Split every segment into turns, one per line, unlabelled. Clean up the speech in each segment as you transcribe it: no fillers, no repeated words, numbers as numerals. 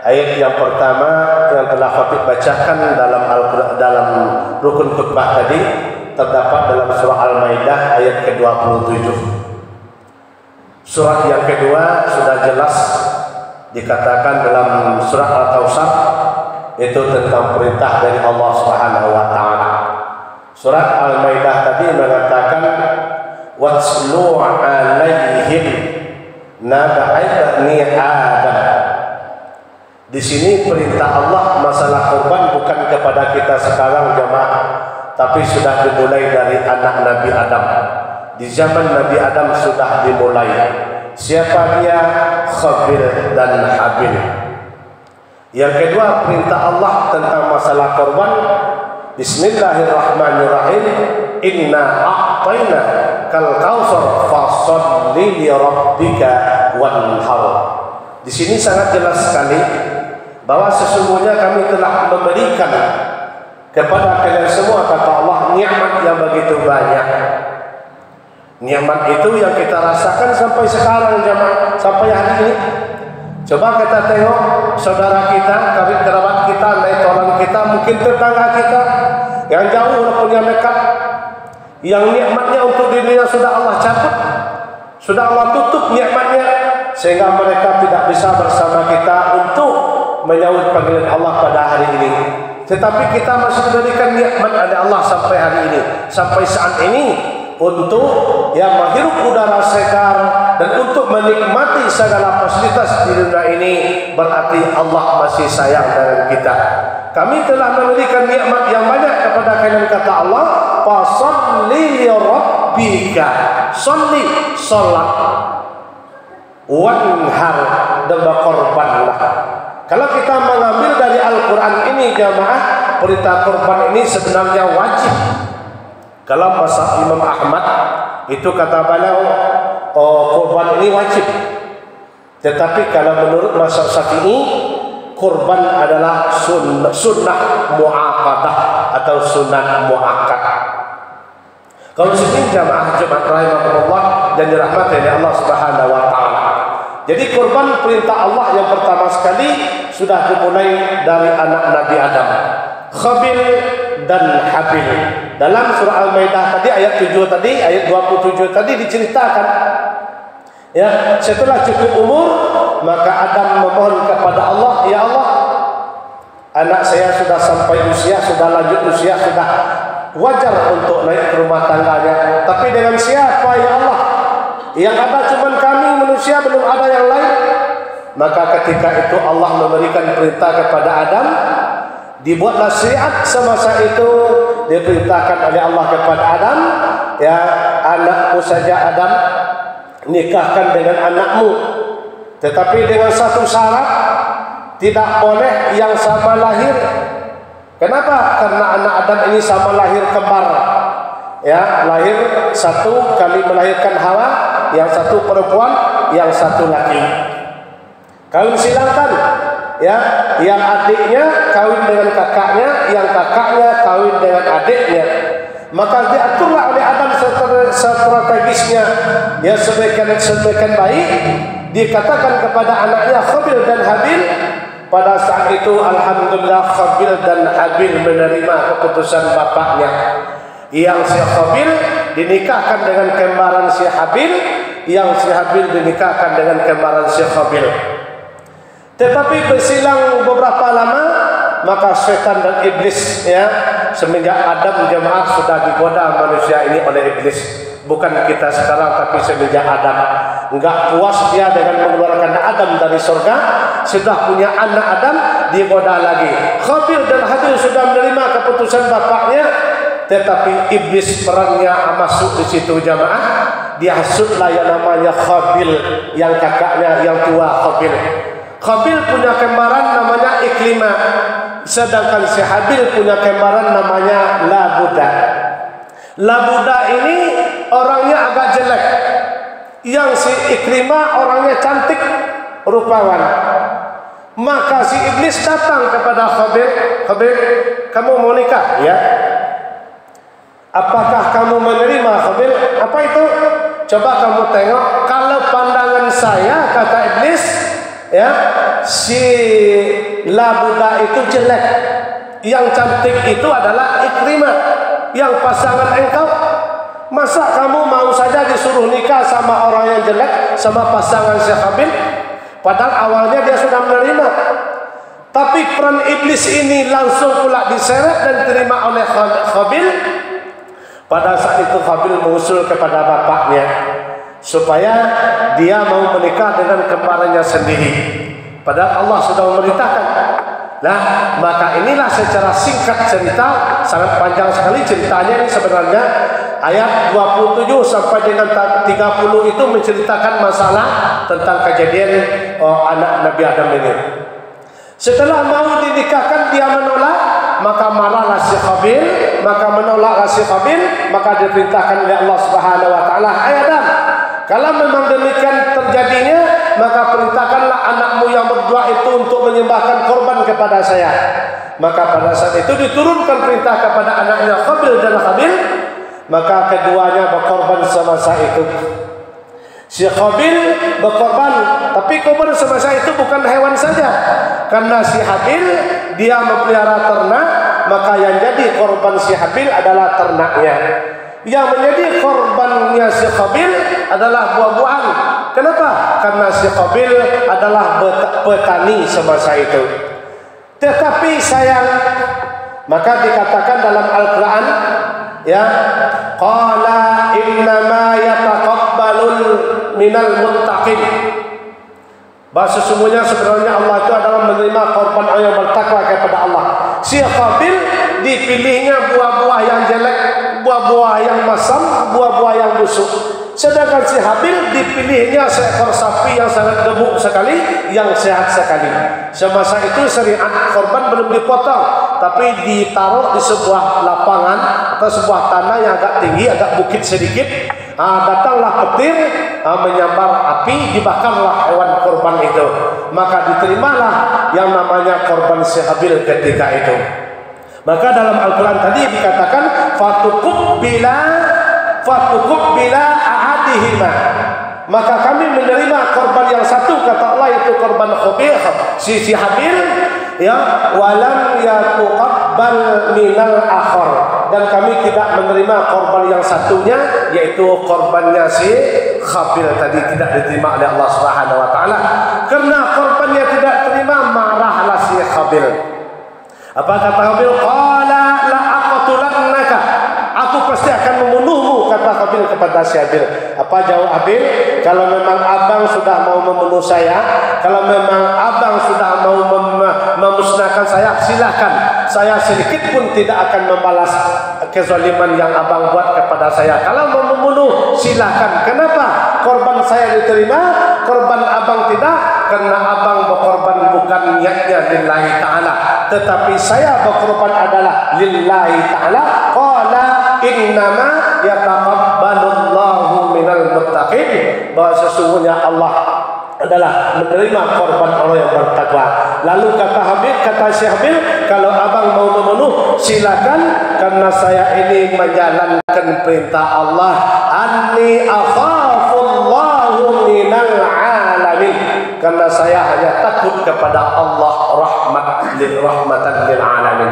Ayat yang pertama yang telah khatib bacakan dalam rukun khutbah tadi terdapat dalam surah Al-Maidah ayat ke-27. Surat yang kedua sudah jelas dikatakan dalam surah Al-Kautsar, itu tentang perintah dari Allah Subhanahu wa taala. Surat Al-Maidah tadi mengatakan watslu 'alaihim naba'a ibni Adam. Di sini perintah Allah masalah korban bukan kepada kita sekarang jemaah, tapi sudah dimulai dari anak Nabi Adam. Di zaman Nabi Adam sudah dimulai. Siapa dia? Khabil dan Habil. Yang kedua, perintah Allah tentang masalah korban. Bismillahirrahmanirrahim. Inna a'tayna kal kautsar fasholli li rabbika wanhar. Di sini sangat jelas sekali bahwa sesungguhnya kami telah memberikan kepada kalian semua, kata Allah, nikmat yang begitu banyak. Nikmat itu yang kita rasakan sampai sekarang jemaah, sampai hari ini. Coba kita tengok saudara kita, karib kerabat kita, naik tolong kita, mungkin tetangga kita yang jauh walaupun yang dekat, yang nikmatnya untuk dirinya sudah Allah cabut, sudah Allah tutup nikmatnya, sehingga mereka tidak bisa bersama kita untuk menyambut panggilan Allah pada hari ini. Tetapi kita masih diberikan nikmat oleh Allah sampai hari ini, sampai saat ini, untuk yang menghirup udara segar dan untuk menikmati segala fasilitas di dunia ini. Berarti Allah masih sayang dengan kita. Kami telah memberikan nikmat yang banyak kepada kalian, kata Allah, fasholli li rabbika, sholli, salat, wanhar, dan berkorbanlah. Kalau kita mengambil dari Al-Quran ini jamaah, perintah korban ini sebenarnya wajib. Kalau mazhab Imam Ahmad itu kata beliau, korban ini wajib. Tetapi kalau menurut mazhab Syafi'i, korban adalah sunnah mu'aqadah atau sunnah mu'akkad. Kalau sini jamaah Jumat rahimahullah dan dirahmati oleh Allah Subhanahu wa taala. Jadi korban perintah Allah yang pertama sekali sudah dimulai dari anak Nabi Adam, Khabil dan Habil. Dalam surah Al-Maidah tadi ayat 7 tadi, ayat 27 tadi diceritakan, ya, setelah cukup umur maka Adam memohon kepada Allah, ya Allah, anak saya sudah sampai usia, sudah lanjut usia, sudah wajar untuk naik ke rumah tangganya. Tapi dengan siapa ya Allah? Yang ada cuma kami manusia, belum ada yang lain. Maka ketika itu Allah memberikan perintah kepada Adam, dibuatlah syariat semasa itu. Diperintahkan oleh Allah kepada Adam, ya, anakmu saja Adam, nikahkan dengan anakmu, tetapi dengan satu syarat, tidak boleh yang sama lahir. Kenapa? Karena anak Adam ini sama lahir kembar, ya, lahir satu kali melahirkan Hawa, yang satu perempuan, yang satu laki. Kawin silakan, ya, yang adiknya kawin dengan kakaknya, yang kakaknya kawin dengan adiknya. Maka diaturlah oleh Adam strategisnya, ya, sebaik baik. Dikatakan kepada anaknya Khabil dan Habil. Pada saat itu alhamdulillah Khabil dan Habil menerima keputusan bapaknya. Yang si Khabil dinikahkan dengan kembaran si Habil, yang si Habil dinikahkan dengan kembaran si Khabil. Tetapi bersilang beberapa lama, maka setan dan iblis, ya, semenjak Adam jemaah sudah digoda manusia ini oleh iblis. Bukan kita sekarang, tapi semenjak Adam. Enggak puas dia dengan mengeluarkan Adam dari surga, sudah punya anak Adam, digoda lagi. Khabil dan Habil sudah menerima keputusan bapaknya, tetapi iblis perannya masuk di situ jemaah. Dihasutlah yang namanya Khabil, yang kakaknya yang tua Khabil. Khabil punya kembaran namanya Iklimah, sedangkan si Habil punya kembaran namanya Labuda. Labuda ini orangnya agak jelek, yang si Iklimah orangnya cantik, rupawan. Maka si iblis datang kepada Khabil, Khabil, kamu mau nikah, ya? Apakah kamu menerima, Khabil? Apa itu? Coba kamu tengok, kalau pandangan saya, kata iblis, ya, si Labuda itu jelek, yang cantik itu adalah Ikrimah, yang pasangan engkau. Masa kamu mau saja disuruh nikah sama orang yang jelek, sama pasangan si Khabil, padahal awalnya dia sudah menerima. Tapi peran iblis ini langsung pula diseret dan diterima oleh Khabil. Pada saat itu Khabil mengusul kepada bapaknya supaya dia mau menikah dengan kembarannya sendiri, padahal Allah sudah memerintahkan. Nah, maka inilah secara singkat cerita, sangat panjang sekali ceritanya ini sebenarnya. Ayat 27 sampai dengan 30 itu menceritakan masalah tentang kejadian anak Nabi Adam ini. Setelah mau dinikahkan dia menolak, maka marahlah si Khabil, maka menolaklah si Khabil, maka diperintahkan oleh Allah Subhanahu wa taala, "Hai Adam, kalau memang demikian terjadinya, maka perintahkanlah anakmu yang berdua itu untuk menyembahkan korban kepada saya." Maka pada saat itu diturunkan perintah kepada anaknya Khabil dan Khabil, maka keduanya berkorban semasa itu. Si Khabil berkorban, tapi korban semasa itu bukan hewan saja, karena si Habil dia memelihara ternak, maka yang jadi korban si Habil adalah ternaknya. Yang menjadi korbannya si Khabil adalah buah-buahan. Kenapa? Karena si Khabil adalah petani semasa itu. Tetapi sayang, maka dikatakan dalam Al-Quran, ya, qala innama yataqabbalul minal muttaqin, bahwa sesungguhnya sebenarnya Allah itu adalah menerima korban orang yang bertakwa kepada Allah. Si Khabil dipilihnya buah-buah yang jelek, buah-buah yang masam, buah-buah yang busuk. Sedangkan si Habil dipilihnya seekor sapi yang sangat gemuk sekali, yang sehat sekali. Semasa itu syariat korban belum dipotong, tapi ditaruh di sebuah lapangan atau sebuah tanah yang agak tinggi, agak bukit sedikit. Datanglah petir, menyambar api, dibakarlah hewan korban itu. Maka diterimalah yang namanya korban si Habil ketika itu. Maka dalam Al-Quran tadi dikatakan fatukubbila ahadihima, maka kami menerima korban yang satu, kata Allah, itu korban Khabil si Habil, ya, walam yatuqabbal minal akhar, dan kami tidak menerima korban yang satunya, yaitu korbannya si Khabil tadi tidak diterima oleh Allah Subhanahu wa taala. Karena korbannya tidak terima, marahlah si Khabil. Apa kata Khabil? Qala la aqtulannaka, aku pasti akan membunuhmu, kata Khabil kepada si Habil. Apa jawab Habil? Kalau memang abang sudah mau membunuh saya, kalau memang abang sudah mau memusnahkan saya, silakan. Saya sedikit pun tidak akan membalas kezaliman yang abang buat kepada saya. Kalau mau membunuh, silakan. Kenapa? Korban saya diterima, korban abang tidak. Karena abang berkorban bukan niatnya lillahi ta'ala, tetapi saya berkorban adalah lillahi ta'ala. Qala innama yataqabbalullahu minal muttaqin, bahwa sesungguhnya Allah adalah menerima korban orang yang bertakwa. Lalu kata si Habil, kalau abang mau membunuh, silakan, karena saya ini menjalankan perintah Allah. Anni akhafullahu minal alamin, karena saya hanya takut kepada Allah, rahmatan lil alamin.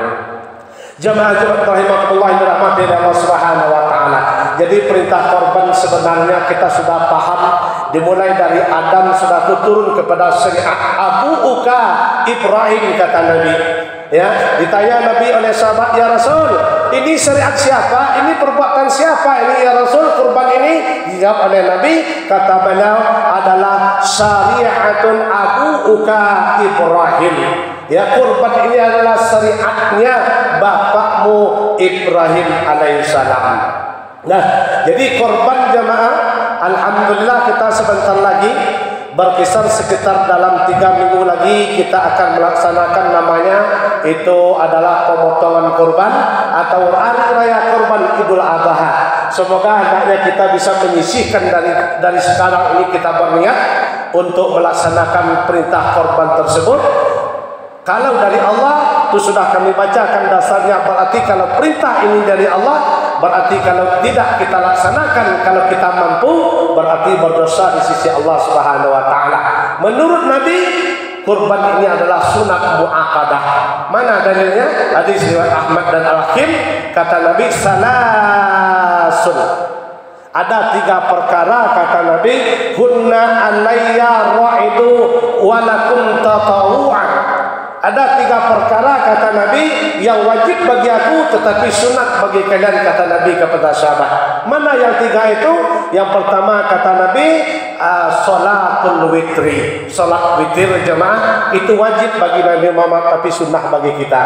Jamaah rahimakumullah yang dirahmati Allah Subhanahu wa taala. Jadi perintah korban sebenarnya kita sudah paham, dimulai dari Adam sudah turun kepada syariat abu'uka Ibrahim, kata Nabi. Ya, ditanya Nabi oleh sahabat, "Ya Rasul, ini syariat siapa? Ini perbuatan siapa ini ya Rasul, kurban ini?" Dijawab oleh Nabi, kata beliau, adalah syariatun abu'uka Ibrahim. Ya, kurban ini adalah syariatnya bapakmu Ibrahim alaihissalam. Nah, jadi korban jamaah, alhamdulillah kita sebentar lagi, berkisar sekitar dalam 3 minggu lagi kita akan melaksanakan namanya itu adalah pemotongan korban atau hari raya korban Idul Adha. Semoga hendaknya kita bisa menyisihkan dari sekarang ini, kita berniat untuk melaksanakan perintah korban tersebut. Kalau dari Allah, itu sudah kami bacakan dasarnya, berarti kalau perintah ini dari Allah, berarti kalau tidak kita laksanakan, kalau kita mampu, berarti berdosa di sisi Allah Subhanahu wa taala. Menurut Nabi, kurban ini adalah sunat muakkadah. Mana dalilnya? Hadis riwayat Ahmad dan Al-Hakim, kata Nabi, salasun. Ada 3 perkara kata Nabi, hunna alayya ra'idu wa lakum tatawu'an. Ada 3 perkara kata Nabi yang wajib bagi aku tetapi sunat bagi kalian, kata Nabi kepada sahabat. Mana yang 3 itu? Yang pertama kata Nabi, salatul witri. Salat witir jemaah itu wajib bagi Nabi Muhammad tapi sunnah bagi kita.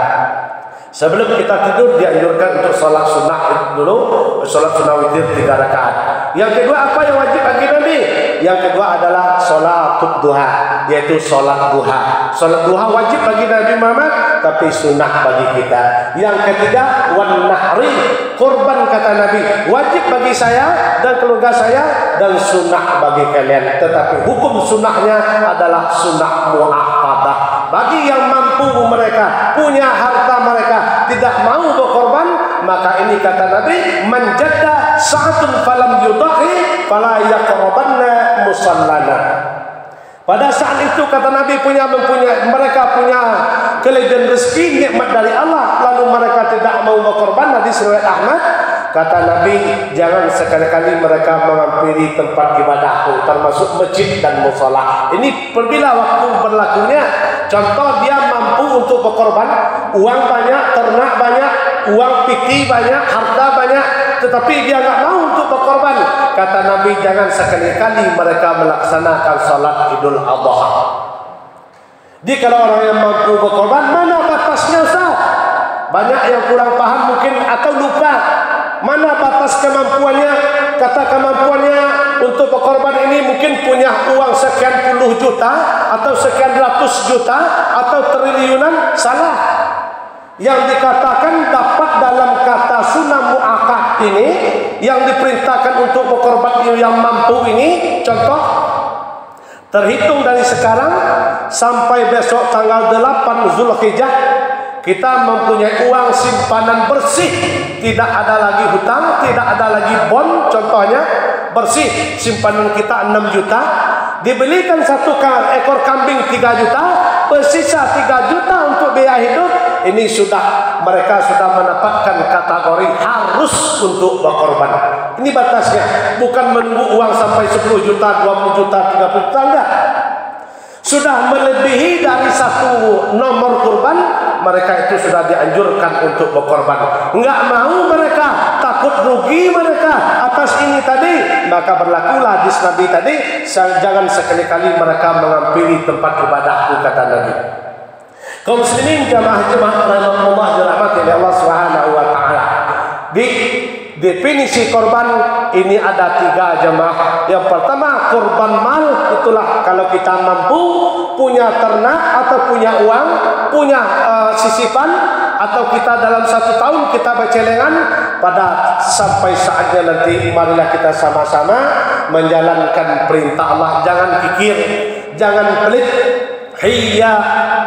Sebelum kita tidur dianjurkan untuk salat sunnah dulu, salat sunnah witir 3 rakaat. Yang kedua apa yang wajib bagi Nabi? Yang kedua adalah salatul duha, yaitu salat duha. Salat duha wajib bagi Nabi Muhammad tapi sunnah bagi kita. Yang ketiga wan nahri, kurban kata Nabi wajib bagi saya dan keluarga saya dan sunnah bagi kalian. Tetapi hukum sunnahnya adalah sunnah muakkadah. Bagi yang mampu mereka, punya harta mereka, tidak mau berkorban, maka ini kata Nabi, man jadda sa'atun falam yudahi fala yaqrabanna musallana. Pada saat itu kata Nabi mereka punya kelebihan rezeki, nikmat dari Allah, lalu mereka tidak mau berkorban. Hadis riwayat Ahmad, kata Nabi, jangan sekali-kali mereka menghampiri tempat ibadahku, termasuk masjid dan mushola. Ini berbila waktu berlakunya. Contoh, dia mampu untuk berkorban, uang banyak, ternak banyak, uang piti banyak, harta banyak, tetapi dia nggak mau untuk berkorban. Kata Nabi, jangan sekali-kali mereka melaksanakan salat Idul Adha. Jadi kalau orang yang mampu berkorban, mana batasnya Ustaz? Banyak yang kurang paham mungkin atau lupa. Mana batas kemampuannya? Kata kemampuannya untuk berkorban ini mungkin punya uang sekian puluh juta atau sekian ratus juta atau triliunan. Salah. Yang dikatakan dapat dalam kata sunnah muakkad ini, yang diperintahkan untuk berkorban yang mampu ini, contoh, terhitung dari sekarang sampai besok tanggal 8 Zulhijjah, kita mempunyai uang simpanan bersih, tidak ada lagi hutang, tidak ada lagi bon. Contohnya bersih, simpanan kita 6 juta, dibelikan 1 ekor kambing 3 juta, bersisa 3 juta untuk biaya hidup. Ini mereka sudah mendapatkan kategori harus untuk berkorban. Ini batasnya, bukan menunggu uang sampai 10 juta, 20 juta, 30 juta, enggak. Sudah melebihi dari 1 nomor kurban, mereka itu sudah dianjurkan untuk berkorban. Enggak mau mereka, takut rugi mereka atas ini tadi, maka berlakulah hadis Nabi tadi, jangan sekali-kali mereka menghampiri tempat ibadahku, kata Nabi. Kaum muslimin jamaah-jamaah rahimahullah dirahmati oleh Allah Subhanahu wa taala. Di definisi korban ini ada 3 jemaah. Yang pertama korban mal, itulah kalau kita mampu punya ternak atau punya uang, punya sisipan, atau kita dalam 1 tahun kita bercelengan, pada sampai saatnya nanti marilah kita sama-sama menjalankan perintah Allah. Jangan kikir, jangan pelit. Hiya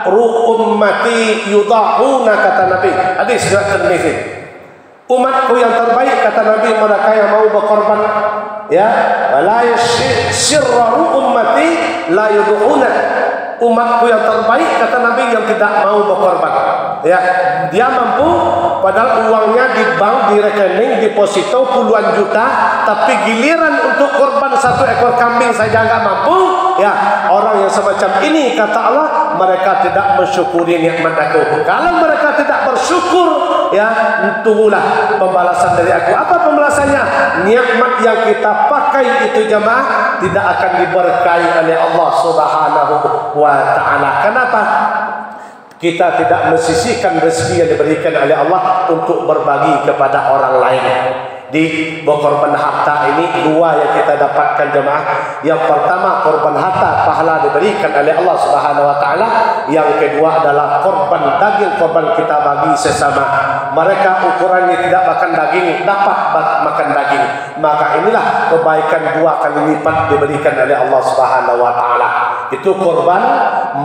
ummati yudahuna, kata Nabi. Hadis riwayat Tirmidzi. Umatku yang terbaik, kata Nabi, mereka yang mau berkorban. Ya, la yasirru ummati la yudhuna. Umatku yang terbaik, kata Nabi, yang tidak mau berkorban. Ya, dia mampu, padahal uangnya di bank, di rekening, deposito puluhan juta, tapi giliran untuk korban 1 ekor kambing saja nggak mampu. Ya, orang yang semacam ini, kata Allah, mereka tidak mensyukuri nikmat aku. Kalau mereka tidak bersyukur, ya, tunggulah pembalasan dari aku. Apa pembalasannya? Nikmat yang kita pakai itu jemaah tidak akan diberkahi oleh Allah Subhanahu wa taala. Kenapa? Kita tidak mensisihkan rezeki yang diberikan oleh Allah untuk berbagi kepada orang lain. Di berkorban harta ini 2 yang kita dapatkan jemaah. Yang pertama korban harta, pahala diberikan oleh Allah Subhanahu wa taala. Yang kedua adalah korban daging, korban kita bagi sesama. Mereka ukurannya tidak makan daging, dapat makan daging. Maka inilah kebaikan 2 kali lipat diberikan oleh Allah Subhanahu wa taala. Itu korban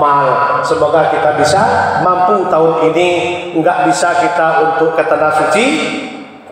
mal. Semoga kita bisa mampu tahun ini. Enggak bisa kita untuk ke tanah suci,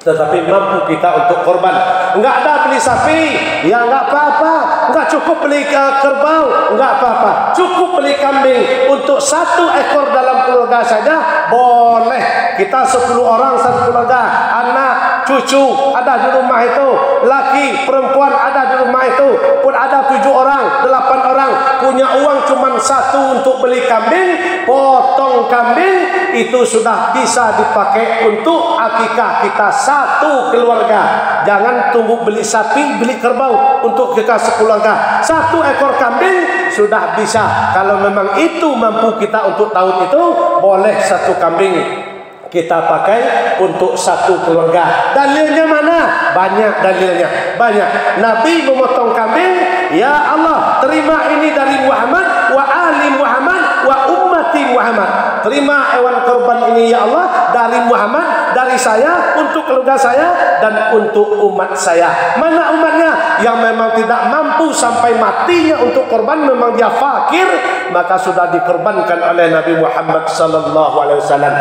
tetapi mampu kita untuk korban. Enggak ada beli sapi, ya enggak apa-apa. Enggak cukup beli kerbau, enggak apa-apa. Cukup beli kambing untuk 1 ekor dalam keluarga saja boleh. Kita 10 orang satu keluarga, anak, cucu ada di rumah itu, laki, perempuan ada di rumah itu, pun ada 7 orang, 8 orang, punya uang cuma 1 untuk beli kambing, potong kambing itu sudah bisa dipakai untuk akikah kita 1 keluarga. Jangan tunggu beli sapi, beli kerbau untuk kita sekeluarga. 1 ekor kambing sudah bisa. Kalau memang itu mampu kita untuk tahun itu, boleh 1 kambing kita pakai untuk 1 keluarga. Dalilnya mana? Banyak dalilnya, banyak. Nabi memotong kambing, ya Allah, terima ini dari Muhammad wa ali Muhammad wa ummati Muhammad. Terima hewan korban ini ya Allah dari Muhammad, dari saya, untuk keluarga saya dan untuk umat saya. Mana umatnya? Yang memang tidak mampu sampai matinya untuk korban, memang dia fakir, maka sudah dikorbankan oleh Nabi Muhammad sallallahu alaihi wasallam.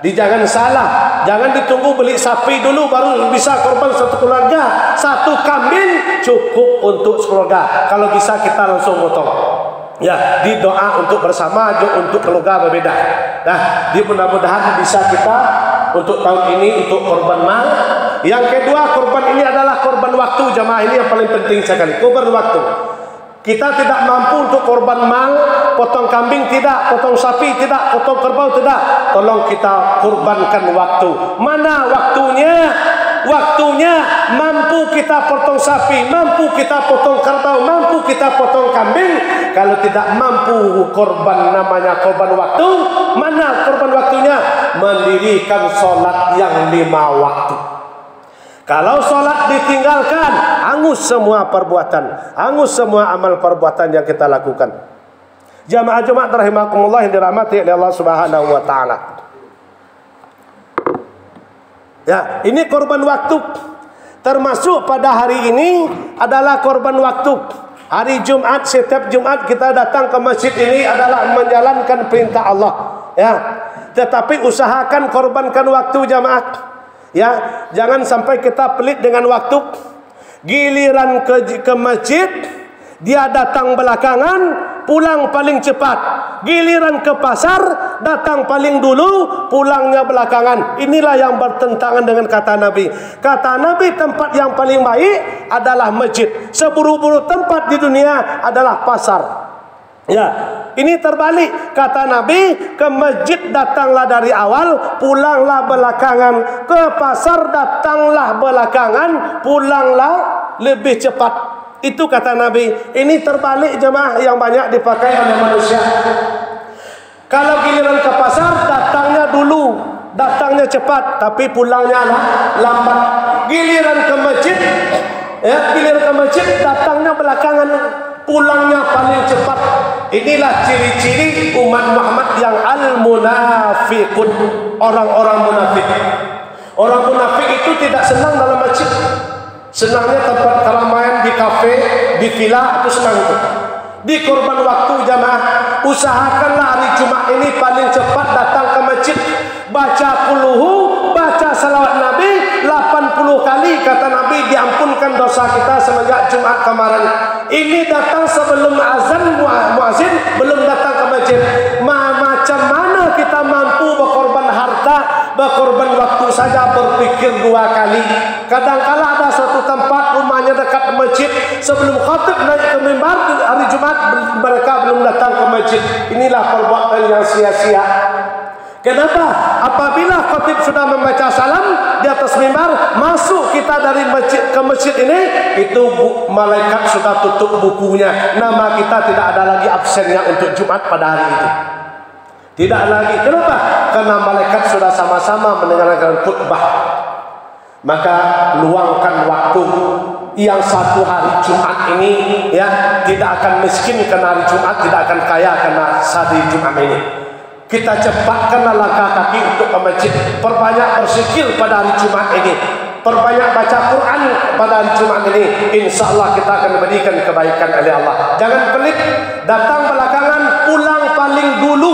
Jangan salah, jangan ditunggu beli sapi dulu baru bisa korban 1 keluarga. 1 kambing cukup untuk keluarga. Kalau bisa kita langsung potong. Ya, di doa untuk bersama, untuk keluarga berbeda. Nah, mudah-mudahan bisa kita untuk tahun ini untuk korban mal. Yang kedua, korban ini adalah korban waktu jamaah. Ini yang paling penting sekali, korban waktu. Kita tidak mampu untuk korban mal, potong kambing tidak, potong sapi tidak, potong kerbau tidak. Tolong kita korbankan waktu. Mana waktunya? Waktunya mampu kita potong sapi, mampu kita potong kerbau, mampu kita potong kambing. Kalau tidak mampu korban, namanya korban waktu. Mana korban waktunya? Mendirikan sholat yang 5 waktu. Kalau sholat ditinggalkan, hangus semua perbuatan, hangus semua amal perbuatan yang kita lakukan. Jamaah-jamaah rahimakumullah yang dirahmati oleh Allah Subhanahu wa taala. Ya, ini korban waktu. Termasuk pada hari ini adalah korban waktu. Hari Jumat, setiap Jumat kita datang ke masjid ini adalah menjalankan perintah Allah. Ya, tetapi usahakan korbankan waktu jamaah. Ya, jangan sampai kita pelit dengan waktu. Giliran ke masjid, dia datang belakangan, pulang paling cepat. Giliran ke pasar, datang paling dulu, pulangnya belakangan. Inilah yang bertentangan dengan kata Nabi. Kata Nabi, tempat yang paling baik adalah masjid. Seburuk-buruk tempat di dunia adalah pasar. Ya, ini terbalik. Kata Nabi, ke masjid datanglah dari awal, pulanglah belakangan. Ke pasar datanglah belakangan, pulanglah lebih cepat. Itu kata Nabi. Ini terbalik jemaah yang banyak dipakai oleh manusia. Kalau giliran ke pasar, datangnya dulu, datangnya cepat, tapi pulangnya lambat. Giliran ke masjid, ya, giliran ke masjid datangnya belakangan, pulangnya paling cepat. Inilah ciri-ciri umat Muhammad yang al-munafiqun, orang-orang munafik. Orang munafik itu tidak senang dalam masjid. Senangnya tempat keramaian, di kafe, di villa, itu senang itu. Di korban waktu jamaah, usahakanlah hari Jumat ini paling cepat datang ke masjid. Baca quluhu, baca salawat Nabi 80 kali. Kata Nabi, diampunkan dosa kita semenjak Jumat kemarin. Ini datang sebelum azan muazin, belum datang ke masjid. Macam mana kita mampu berkorban harta, berkorban waktu saja, berpikir 2 kali. Kadang-kala ada suatu tempat rumahnya dekat masjid, sebelum khatib naik ke mimbar hari Jumat, mereka belum datang ke masjid. Inilah perbuatan yang sia-sia. Kenapa? Apabila khatib sudah membaca salam di atas mimbar, masuk kita dari masjid ke masjid ini, itu malaikat sudah tutup bukunya. Nama kita tidak ada lagi absennya untuk Jumat pada hari itu. Tidak lagi. Kenapa? Karena malaikat sudah sama-sama mendengarkan khutbah. Maka luangkan waktu yang 1 hari Jumat ini, ya, tidak akan miskin karena hari Jumat, tidak akan kaya karena hari Jumat ini. Kita cepatkanlah langkah kaki untuk ke masjid. Perbanyak berzikir pada hari Jumat ini. Perbanyak baca Quran pada hari Jumat ini. Insya Allah kita akan berikan kebaikan oleh Allah. Jangan pelit, datang belakangan, pulang paling dulu.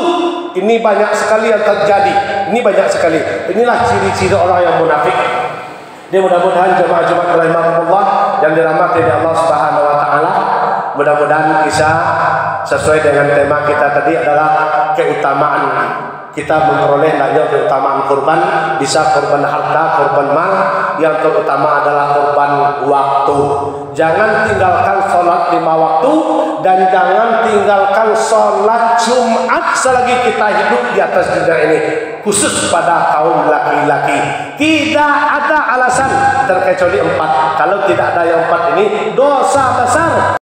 Ini banyak sekali yang terjadi. Ini banyak sekali. Inilah ciri-ciri orang yang munafik. Ini mudah-mudahan jemaah Jumat rahimahumullah yang dirahmati oleh Allah Subhanahu wa taala, mudah-mudahan bisa sesuai dengan tema kita tadi adalah keutamaan kita memperoleh hanya keutamaan kurban, bisa kurban harta, kurban mal, yang terutama adalah kurban waktu. Jangan tinggalkan sholat 5 waktu dan jangan tinggalkan sholat Jumat selagi kita hidup di atas dunia ini, khusus pada kaum laki-laki. Tidak ada alasan terkecuali 4. Kalau tidak ada yang 4 ini dosa besar.